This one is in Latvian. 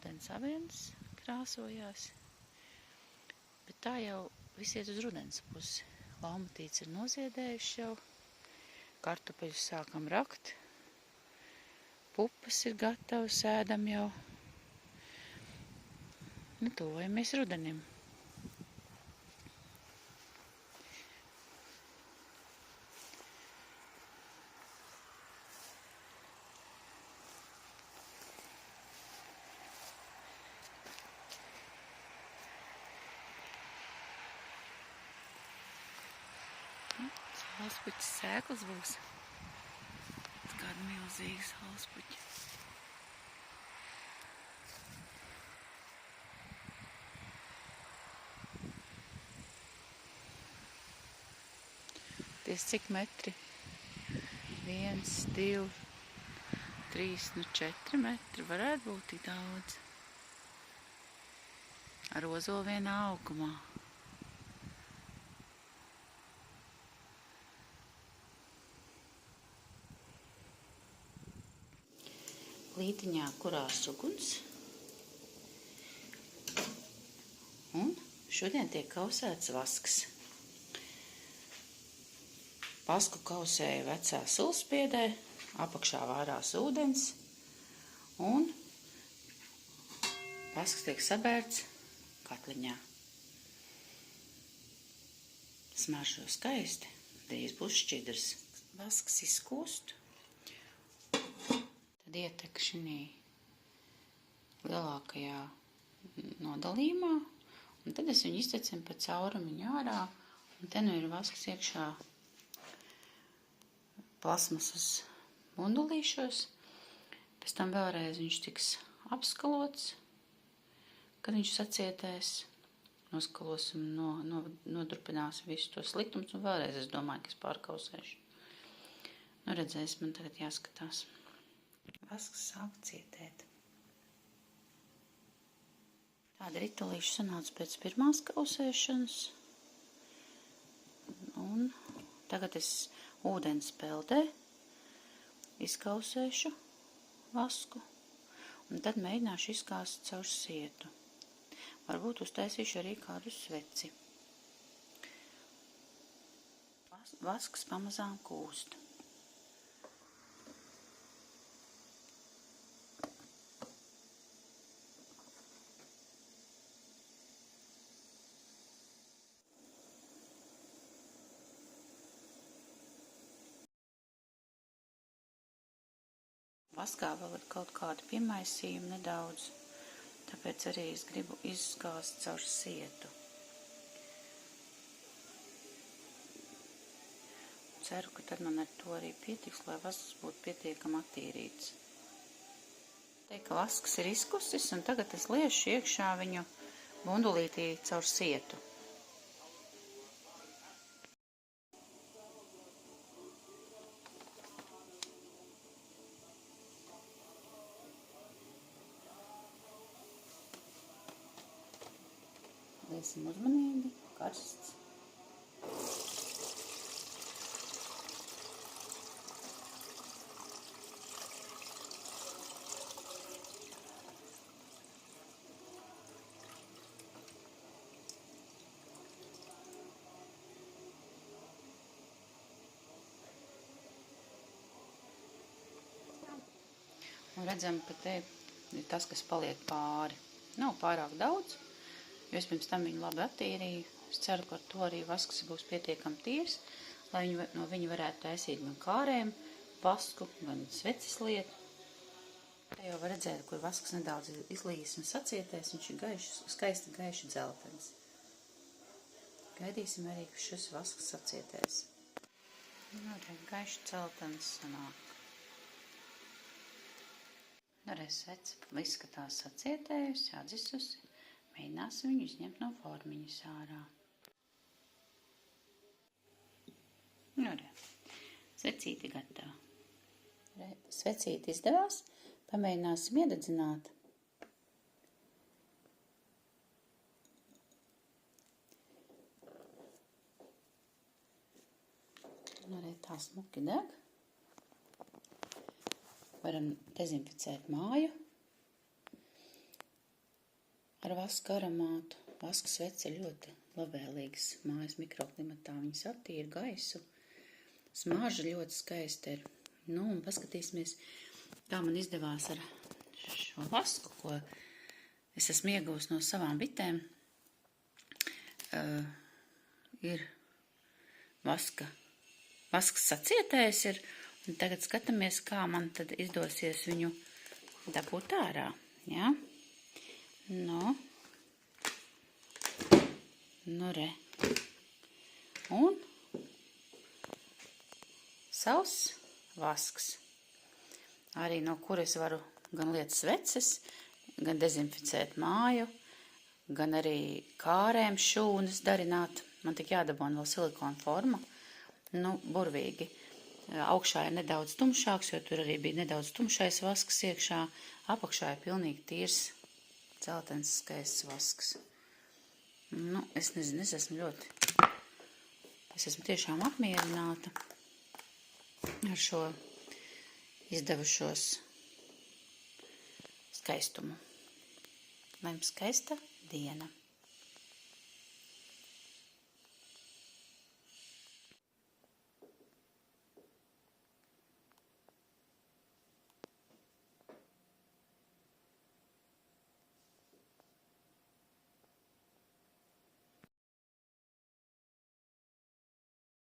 ūdens aviens krāsojās. Bet tā jau viss iet uz rudens pusi. Laumatītes ir noziedējuši jau. Kartupeļus sākam rakt. Pupas ir gatavas, ēdam jau. Nu, tuvojamies rudenim. Saulespuķis sēklas būs. Kāda milzīga saulespuķa. Ties cik metri? 1, 2, 3, 4 metri. Varētu būt tik daudz. Ar ozolu vienā augumā. Plītiņā kurās uguns. Un šodien tiek kausēts vasks. Vasku kausēja vecā silspiedē, apakšā vārās ūdens. Un vasks tiek sabērts katliņā. Smaržo skaisti, drīz būs šķidrs. Vasks izkūst. Tad ietek šinī lielākajā nodalījumā, un tad es viņu iztecinu pa caurumiņu ārā, un te nu ir vasks iekšā plasmasas bundulīšos, pēc tam vēlreiz viņš tiks apskalots, kad viņš sacietēs, noskalosim, nodrupināsim visu to sliktumus, un vēlreiz es domāju, ka es pārkausēšu. Nu redzēs, man tagad jāskatās. Vasks sāk cietēt. Tāda ritulīša sanāca pēc pirmās kausēšanas. Un tagad es ūdens peldē izkausēšu vasku. Un tad mēģināšu izkāst caur sietu. Varbūt uztaisīšu arī kādu sveci. Vasks pamazām kūst. Vaskā vēl ir kaut kāda piemaisījuma nedaudz, tāpēc arī es gribu izskāst caur sietu. Ceru, ka tad man ar to arī pietiks, lai vasks būtu pietiekami attīrīts. Te, ka vasks ir izkusis, un tagad es liešu iekšā viņu bundulītī caur sietu. Liesim uzmanīgi, karsts. Un redzam, ka te ir tas, kas paliek pāri. Nav pārāk daudz. Jo es pirms tam viņu labi attīrīju. Es ceru, ka ar to arī vasks būs pietiekami tīrs, lai no viņa varētu taisīt gan kārēm, vasku, gan sveces lietu. Te jau var redzēt, kur vasks nedaudz izlīs un sacietēs, viņš ir skaisti gaiši dzeltens. Gaidīsim arī, ka šis vasks sacietēs. Nu, re, gaiši dzeltens sanāk. Nu, re, svece izskatās sacietējusi, atdzisusi. Mēģināsim viņu izņemt no formiņas ārā. Nu, re, svecīti gatava. Svecīti izdevās, pamēģināsim iededzināt. Nu, re, tā smuki deg. Varam dezinficēt māju. ar vasku aromātu. Vasks svece ir ļoti labvēlīgs mājas mikroklimatā. Viņas attīra gaisu. Smarža ļoti skaista ir. Nu, un paskatīsimies, kā man izdevās ar šo vasku, ko es esmu iegūst no savām bitēm. Ir vasks sacietējis ir, un tagad skatāmies, kā man tad izdosies viņu dabūt ārā, jā? Nu re. Un savs vasks, arī no kuras varu gan liet sveces, gan dezinficēt māju, gan arī kārēm šūnas darināt. Man tik jādabona vēl silikona forma, nu, burvīgi. Augšā ir nedaudz tumšāks, jo tur arī bija nedaudz tumšais vasks iekšā. Apakšā ir pilnīgi tīrs, dzeltens, skaists vasks. Nu, es nezinu, es esmu tiešām apmierināta ar šo izdevušos skaistumu. Lai jums skaista diena!